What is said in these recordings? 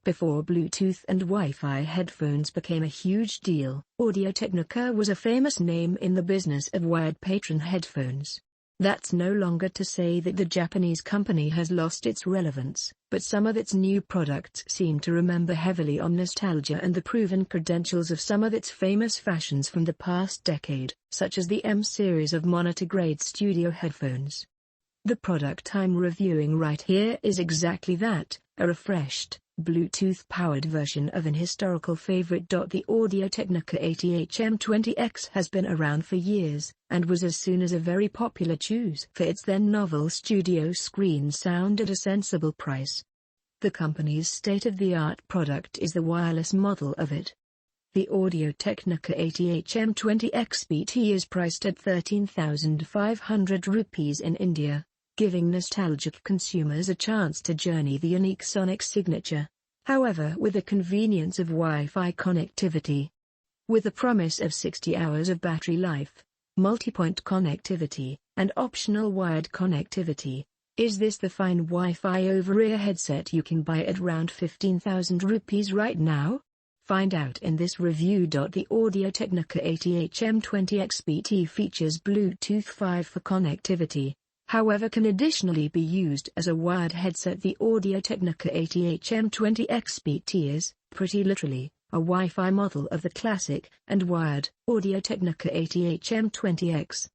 Before Bluetooth and Wi-Fi headphones became a huge deal, Audio-Technica was a famous name in the business of wired patron headphones. That's no longer to say that the Japanese company has lost its relevance, but some of its new products seem to remember heavily on nostalgia and the proven credentials of some of its famous fashions from the past decade, such as the M series of monitor-grade studio headphones. The product I'm reviewing right here is exactly that, a refreshed, Bluetooth-powered version of an historical favorite. The Audio-Technica ATH-M20X has been around for years, and was as soon as a very popular choice for its then novel studio screen sound at a sensible price. The company's state-of-the-art product is the wireless model of it. The Audio-Technica ATH-M20xBT is priced at 13,500 rupees in India, giving nostalgic consumers a chance to journey the unique sonic signature, however with the convenience of Wi-Fi connectivity. With the promise of 60 hours of battery life, multi-point connectivity, and optional wired connectivity, is this the fine Wi-Fi over-ear headset you can buy at around 15,000 rupees right now? Find out in this review. The Audio-Technica ATH-M20xBT features Bluetooth 5 for connectivity, however can additionally be used as a wired headset. The Audio-Technica ATH-M20xBT is, pretty literally, a Wi-Fi model of the classic and wired Audio-Technica ATH-M20X.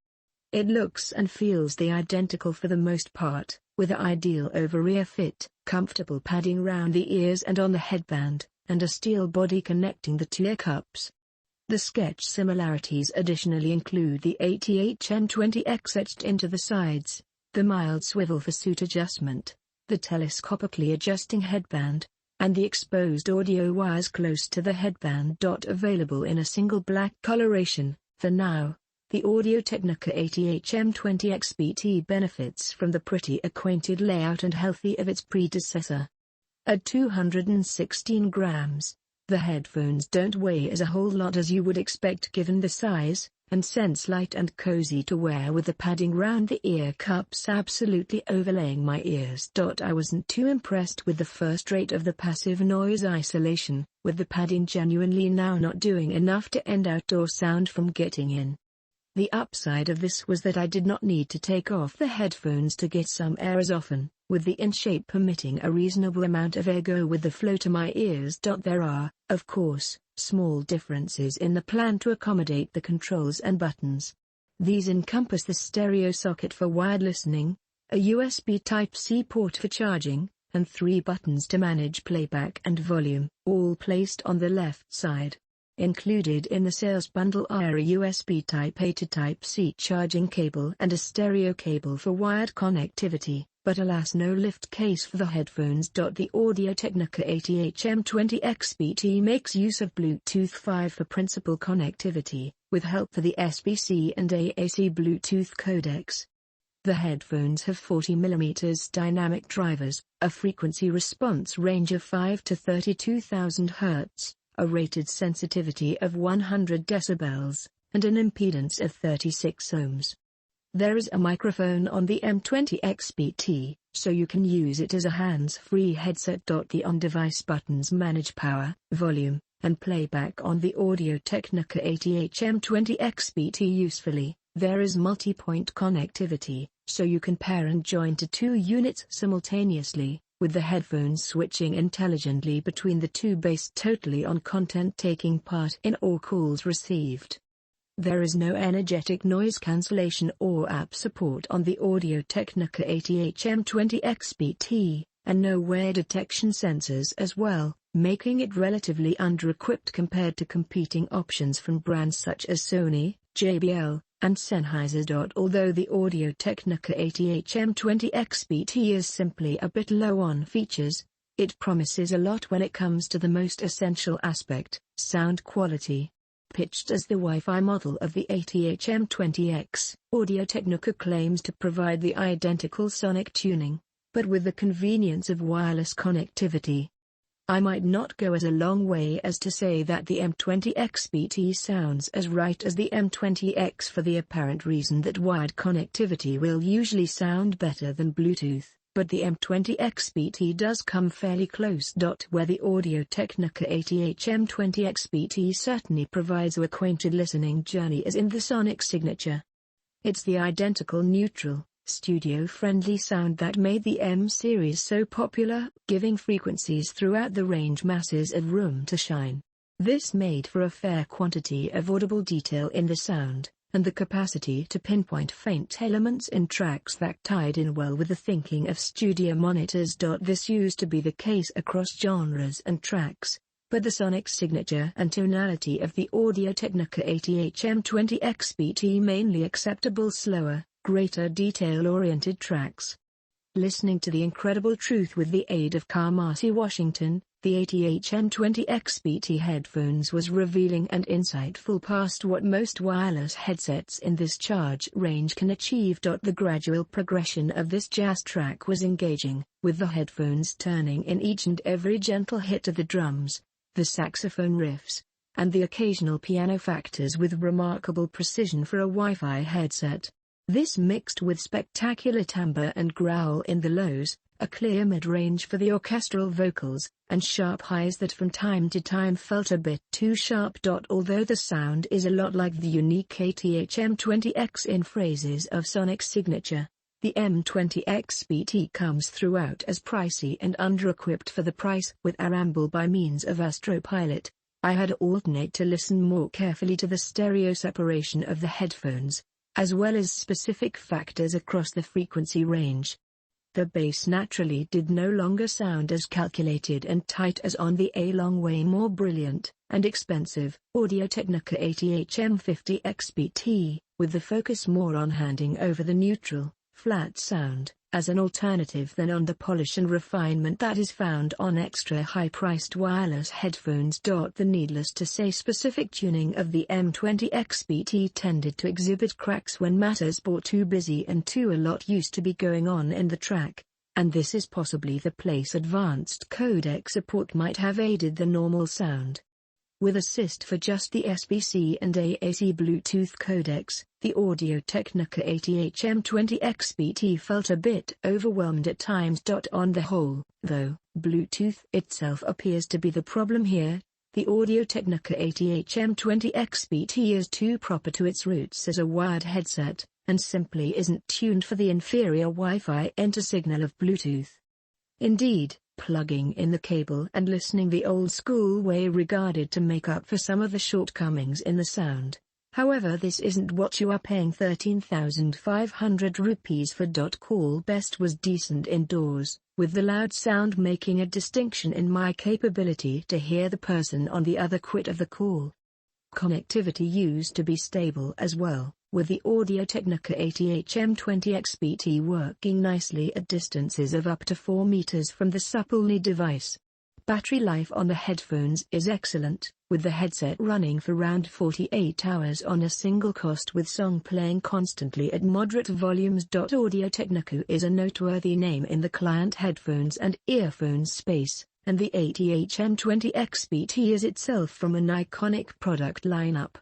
It looks and feels the identical for the most part, with the ideal over-ear fit, comfortable padding round the ears and on the headband, and a steel body connecting the two ear cups. The sketch similarities additionally include the ATH-M20X etched into the sides, the mild swivel for suit adjustment, the telescopically adjusting headband, and the exposed audio wires close to the headband. Available in a single black coloration, for now, the Audio-Technica ATH-M20xBT benefits from the pretty acquainted layout and healthy of its predecessor. At 216 grams, the headphones don't weigh as a whole lot as you would expect given the size, and sense light and cozy to wear with the padding round the ear cups absolutely overlaying my ears. I wasn't too impressed with the first rate of the passive noise isolation, with the padding genuinely now not doing enough to end outdoor sound from getting in. The upside of this was that I did not need to take off the headphones to get some air as often, with the in-shape permitting a reasonable amount of airgo with the flow to my ears. There are, of course, small differences in the plan to accommodate the controls and buttons. These encompass the stereo socket for wired listening, a USB Type-C port for charging, and 3 buttons to manage playback and volume, all placed on the left side. Included in the sales bundle are a USB Type-A to Type-C charging cable and a stereo cable for wired connectivity, but alas no lift case for the headphones. The Audio-Technica ATH-M20xBT makes use of Bluetooth 5 for principal connectivity, with help for the SBC and AAC Bluetooth codecs. The headphones have 40mm dynamic drivers, a frequency response range of 5 to 32,000 Hz, a rated sensitivity of 100 decibels, and an impedance of 36 ohms. There is a microphone on the M20xBT, so you can use it as a hands-free headset. The on-device buttons manage power, volume, and playback on the Audio-Technica ATH-M20xBT usefully. There is multi-point connectivity, so you can pair and join to 2 units simultaneously, with the headphones switching intelligently between the two based totally on content taking part in all calls received. There is no energetic noise cancellation or app support on the Audio-Technica ATH-M20xBT, and no wear detection sensors as well, making it relatively under-equipped compared to competing options from brands such as Sony, JBL, and Sennheiser. Although the Audio-Technica ATH-M20xBT is simply a bit low on features, it promises a lot when it comes to the most essential aspect, sound quality. Pitched as the Wi-Fi model of the ATH-M20X, Audio-Technica claims to provide the identical sonic tuning, but with the convenience of wireless connectivity. I might not go as a long way as to say that the M20xBT sounds as right as the M20X for the apparent reason that wired connectivity will usually sound better than Bluetooth, but the M20xBT does come fairly close. Where the Audio-Technica ATH-M20xBT certainly provides a acquainted listening journey as in the sonic signature. It's the identical neutral, studio-friendly sound that made the M series so popular, giving frequencies throughout the range masses of room to shine. This made for a fair quantity of audible detail in the sound, and the capacity to pinpoint faint elements in tracks that tied in well with the thinking of studio monitors. This used to be the case across genres and tracks, but the sonic signature and tonality of the Audio-Technica ATH-M20xBT mainly acceptable slower, greater detail-oriented tracks. Listening to the incredible truth with the aid of Kamasi Washington, the ATH-M20xBT headphones was revealing and insightful past what most wireless headsets in this charge range can achieve. The gradual progression of this jazz track was engaging, with the headphones turning in each and every gentle hit of the drums, the saxophone riffs, and the occasional piano factors with remarkable precision for a Wi-Fi headset. This mixed with spectacular timbre and growl in the lows, a clear mid-range for the orchestral vocals, and sharp highs that from time to time felt a bit too sharp. Although the sound is a lot like the unique ATH-M20X in phrases of sonic signature, the M20xBT comes throughout as pricey and under-equipped for the price. With a ramble by means of AstroPilot, I had to alternate to listen more carefully to the stereo separation of the headphones, as well as specific factors across the frequency range. The bass naturally did no longer sound as calculated and tight as on the long way more brilliant and expensive Audio-Technica ATH-M50xBT, with the focus more on handing over the neutral, flat sound, as an alternative than on the polish and refinement that is found on extra high-priced wireless headphones. The needless to say specific tuning of the M20xBT tended to exhibit cracks when matters got too busy and a lot used to be going on in the track, and this is possibly the place advanced codec support might have aided the normal sound. With assist for just the SBC and AAC Bluetooth codecs, the Audio-Technica ATH-M20xBT felt a bit overwhelmed at times. On the whole, though, Bluetooth itself appears to be the problem here. The Audio-Technica ATH-M20xBT is too proper to its roots as a wired headset, and simply isn't tuned for the inferior Wi-Fi enter signal of Bluetooth. Indeed, plugging in the cable and listening the old-school way regarded to make up for some of the shortcomings in the sound. However, this isn't what you are paying 13,500 rupees for. Call best was decent indoors, with the loud sound making a distinction in my capability to hear the person on the other quit of the call. Connectivity used to be stable as well, with the Audio-Technica ATH-M20xBT working nicely at distances of up to 4 meters from the supple device. Battery life on the headphones is excellent, with the headset running for around 48 hours on a single cost with song playing constantly at moderate volumes. Audio-Technica is a noteworthy name in the client headphones and earphones space, and the ATH-M20xBT is itself from an iconic product lineup.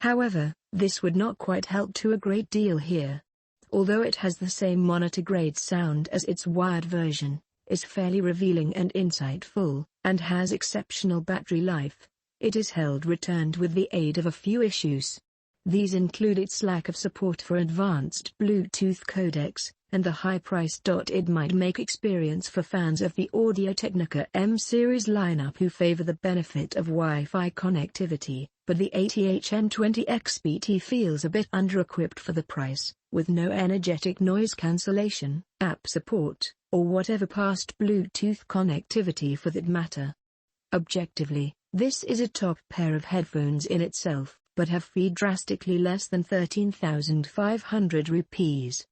However, this would not quite help to a great deal here. Although it has the same monitor-grade sound as its wired version, is fairly revealing and insightful, and has exceptional battery life, it is held returned with the aid of a few issues. These include its lack of support for advanced Bluetooth codecs, and the high price. It might make experience for fans of the Audio-Technica M series lineup who favor the benefit of Wi-Fi connectivity, but the ATH-M20xBT feels a bit under-equipped for the price, with no energetic noise cancellation, app support, or whatever past Bluetooth connectivity for that matter. Objectively, this is a top pair of headphones in itself, but have fee drastically less than 13,500 rupees.